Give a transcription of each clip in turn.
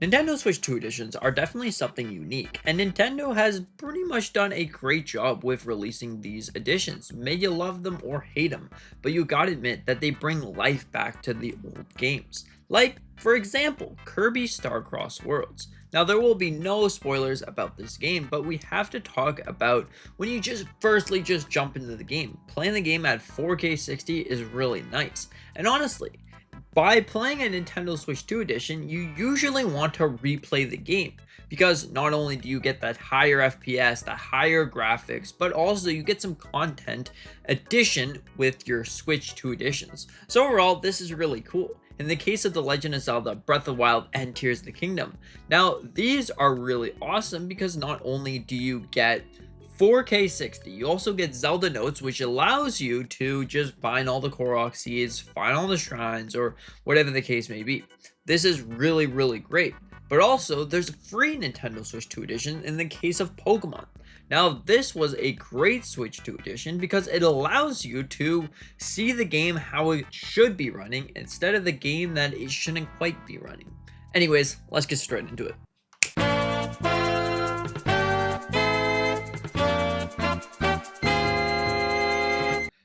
Nintendo Switch 2 editions are definitely something unique, and Nintendo has pretty much done a great job with releasing these editions. May you love them or hate them, but you gotta admit that they bring life back to the old games. Like, for example, Kirby Star Crossed Worlds. Now, there will be no spoilers about this game, but we have to talk about when you just jump into the game. Playing the game at 4K 60 is really nice, and honestly, by playing a Nintendo Switch 2 edition, you usually want to replay the game because not only do you get that higher FPS, the higher graphics, but also you get some content addition with your Switch 2 editions. So overall, this is really cool. In the case of The Legend of Zelda, Breath of the Wild, and Tears of the Kingdom. Now, these are really awesome because not only do you get 4K 60. You also get Zelda Notes, which allows you to just find all the Korok seeds, find all the shrines, or whatever the case may be. This is really, really great. But also, there's a free Nintendo Switch 2 edition in the case of Pokemon. Now, this was a great Switch 2 edition because it allows you to see the game how it should be running instead of the game that it shouldn't quite be running. Anyways, let's get straight into it.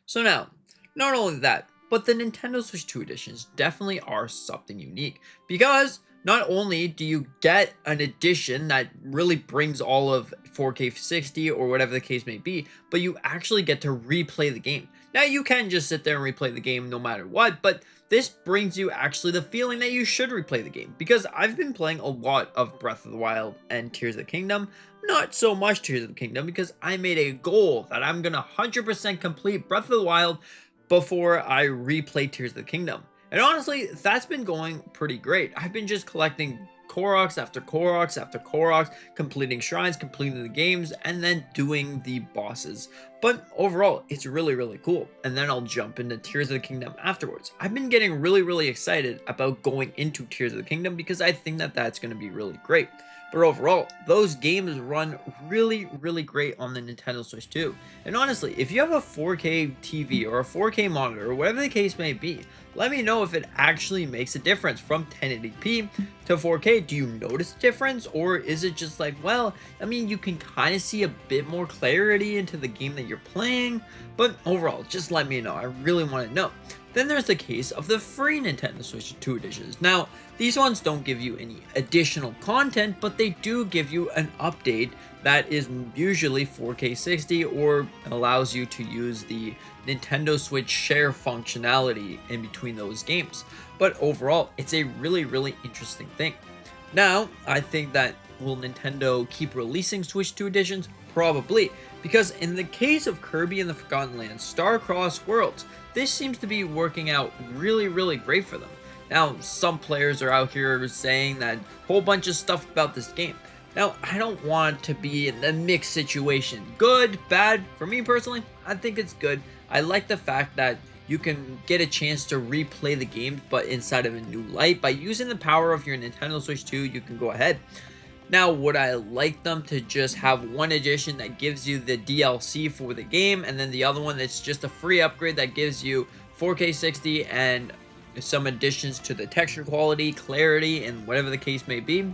So now, not only that, but the Nintendo Switch 2 editions definitely are something unique because not only do you get an edition that really brings all of 4K 60 or whatever the case may be, but you actually get to replay the game. Now you can just sit there and replay the game no matter what, but this brings you actually the feeling that you should replay the game because I've been playing a lot of Breath of the Wild and Tears of the Kingdom. Not so much Tears of the Kingdom because I made a goal that I'm gonna 100% complete Breath of the Wild before I replay Tears of the Kingdom. And honestly, that's been going pretty great. I've been just collecting Koroks after Koroks after Koroks, completing shrines, completing the games, and then doing the bosses. But overall, it's really, really cool. And then I'll jump into Tears of the Kingdom afterwards. I've been getting really, really excited about going into Tears of the Kingdom because I think that that's going to be really great. But overall, those games run really, really great on the Nintendo Switch 2. And honestly, if you have a 4K TV or a 4K monitor or whatever the case may be, let me know if it actually makes a difference from 1080p to 4K. Do you notice a difference, or is it just like, well, I mean, you can kind of see a bit more clarity into the game that you're playing, but overall, just let me know. I really want to know. Then there's the case of the free Nintendo Switch 2 editions. Now, these ones don't give you any additional content, but they do give you an update that is usually 4K 60 or allows you to use the Nintendo Switch share functionality in between those games. But overall, it's a really, really interesting thing. Now, I think that will Nintendo keep releasing Switch 2 editions? Probably, because in the case of Kirby and the Forgotten Land Star Crossed Worlds, this seems to be working out really, really great for them. Now, some players are out here saying that whole bunch of stuff about this game. Now, I don't want to be in a mixed situation. Good, bad. For me personally, I think it's good. I like the fact that you can get a chance to replay the game, but inside of a new light. By using the power of your Nintendo Switch 2, you can go ahead. Now, would I like them to just have one edition that gives you the DLC for the game, and then the other one that's just a free upgrade that gives you 4K 60 and some additions to the texture quality, clarity, and whatever the case may be?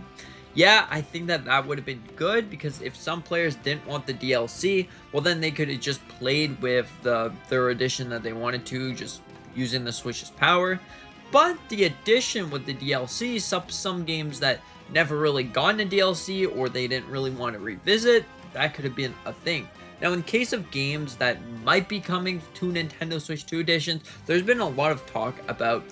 Yeah, I think that that would have been good because if some players didn't want the DLC, well then they could have just played with their edition that they wanted to, just using the Switch's power. But the addition with the DLC, some games that never really gotten a DLC or they didn't really want to revisit, that could have been a thing. Now, in case of games that might be coming to Nintendo Switch 2 editions, there's been a lot of talk about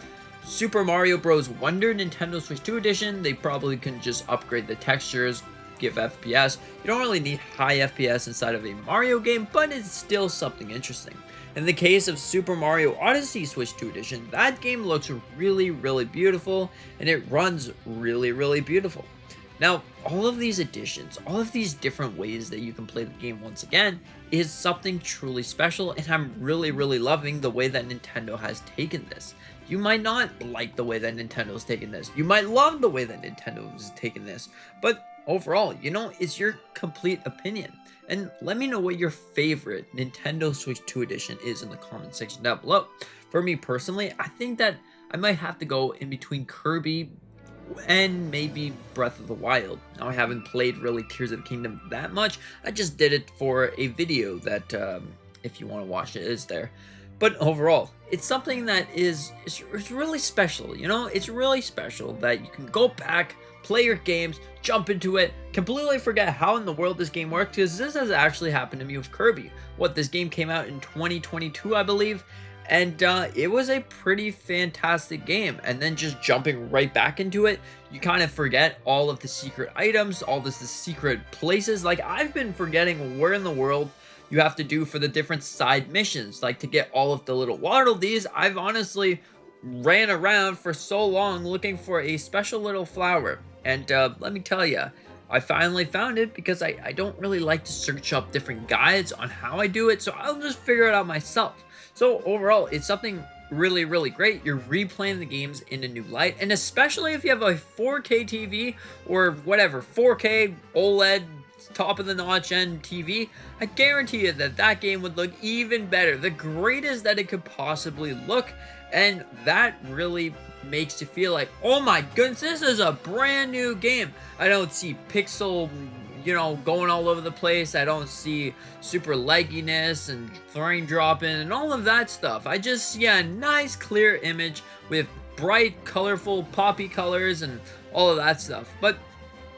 Super Mario Bros. Wonder Nintendo Switch 2 edition. They probably can just upgrade the textures, give FPS. You don't really need high FPS inside of a Mario game, but it's still something interesting. In the case of Super Mario Odyssey Switch 2 edition, that game looks really, really beautiful, and it runs really, really beautiful. Now, all of these additions, all of these different ways that you can play the game once again, is something truly special, and I'm really, really loving the way that Nintendo has taken this. You might not like the way that Nintendo's taken this. You might love the way that Nintendo's taken this, but overall, you know, it's your complete opinion. And let me know what your favorite Nintendo Switch 2 edition is in the comment section down below. For me personally, I think that I might have to go in between Kirby and maybe Breath of the Wild. Now, I haven't played really Tears of the Kingdom that much. I just did it for a video that, if you want to watch it, is there. But overall, it's something that it's really special, you know? It's really special that you can go back, play your games, jump into it, completely forget how in the world this game works, because this has actually happened to me with Kirby. This game came out in 2022, I believe, and it was a pretty fantastic game. And then just jumping right back into it, you kind of forget all of the secret items, all the secret places. Like, I've been forgetting where in the world you have to do for the different side missions, like to get all of the little waddle dees. I've honestly ran around for so long looking for a special little flower, and let me tell you, I finally found it, because I don't really like to search up different guides on how I do it, so I'll just figure it out myself. So overall, it's something really, really great. You're replaying the games in a new light, and especially if you have a 4K TV or whatever, 4K OLED top of the notch end TV, I guarantee you that that game would look even better, the greatest that it could possibly look. And that really makes you feel like, oh my goodness, this is a brand new game. I don't see pixel, you know, going all over the place. I don't see super lagginess and frame dropping and all of that stuff. I just see a nice clear image with bright, colorful, poppy colors and all of that stuff. But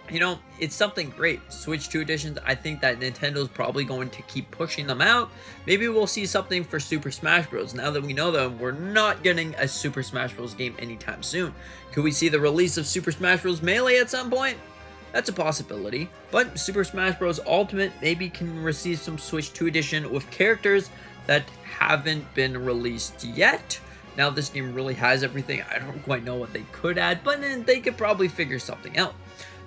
you know, it's something great. Switch 2 editions, I think that Nintendo's probably going to keep pushing them out. Maybe we'll see something for Super Smash Bros. Now that we know that we're not getting a Super Smash Bros. Game anytime soon. Could we see the release of Super Smash Bros. Melee at some point? That's a possibility. But Super Smash Bros. Ultimate maybe can receive some Switch 2 edition with characters that haven't been released yet. Now this game really has everything. I don't quite know what they could add, but then they could probably figure something out.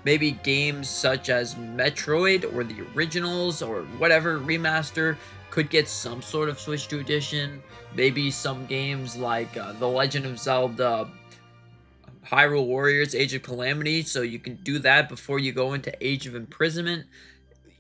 Maybe games such as Metroid or the originals or whatever remaster could get some sort of Switch 2 edition. Maybe some games like The Legend of Zelda Hyrule Warriors Age of Calamity, so you can do that before you go into Age of Imprisonment.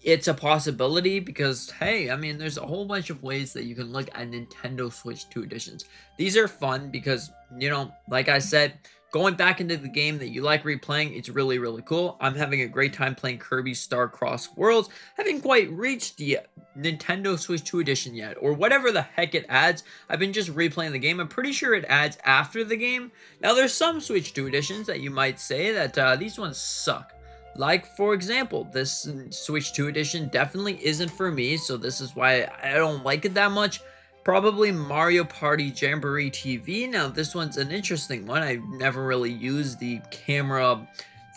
It's a possibility because, hey, I mean, there's a whole bunch of ways that you can look at Nintendo Switch 2 editions. These are fun because, you know, like I said, going back into the game that you like replaying, it's really, really cool. I'm having a great time playing Kirby Star Crossed Worlds. Haven't quite reached the Nintendo Switch 2 edition yet, or whatever the heck it adds. I've been just replaying the game. I'm pretty sure it adds after the game. Now, there's some Switch 2 editions that you might say that these ones suck. Like, for example, this Switch 2 edition definitely isn't for me, so this is why I don't like it that much. Probably Mario Party Jamboree TV. Now, this one's an interesting one. I've never really used the camera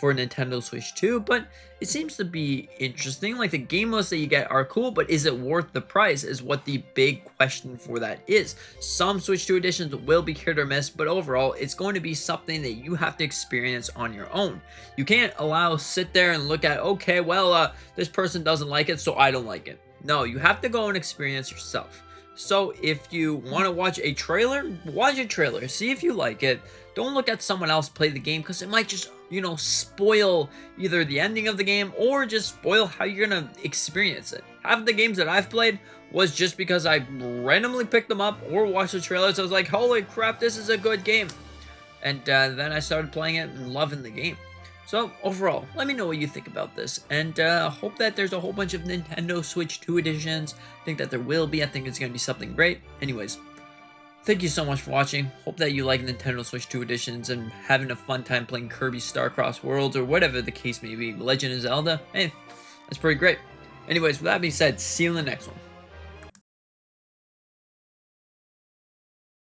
for Nintendo Switch 2, but it seems to be interesting. Like, the game modes that you get are cool, but is it worth the price is what the big question for that is. Some Switch 2 editions will be hit or miss, but overall, it's going to be something that you have to experience on your own. You can't sit there and look at, okay, well, this person doesn't like it, so I don't like it. No, you have to go and experience yourself. So if you want to watch a trailer, watch a trailer. See if you like it. Don't look at someone else play the game because it might just, you know, spoil either the ending of the game or just spoil how you're going to experience it. Half of the games that I've played was just because I randomly picked them up or watched the trailers. I was like, holy crap, this is a good game. And then I started playing it and loving the game. So overall, let me know what you think about this, and hope that there's a whole bunch of Nintendo Switch 2 editions. I think that there will be. I think it's going to be something great. Anyways, thank you so much for watching. Hope that you like Nintendo Switch 2 editions and having a fun time playing Kirby Star Crossed Worlds or whatever the case may be. Legend of Zelda, hey, that's pretty great. Anyways, with that being said, see you in the next one.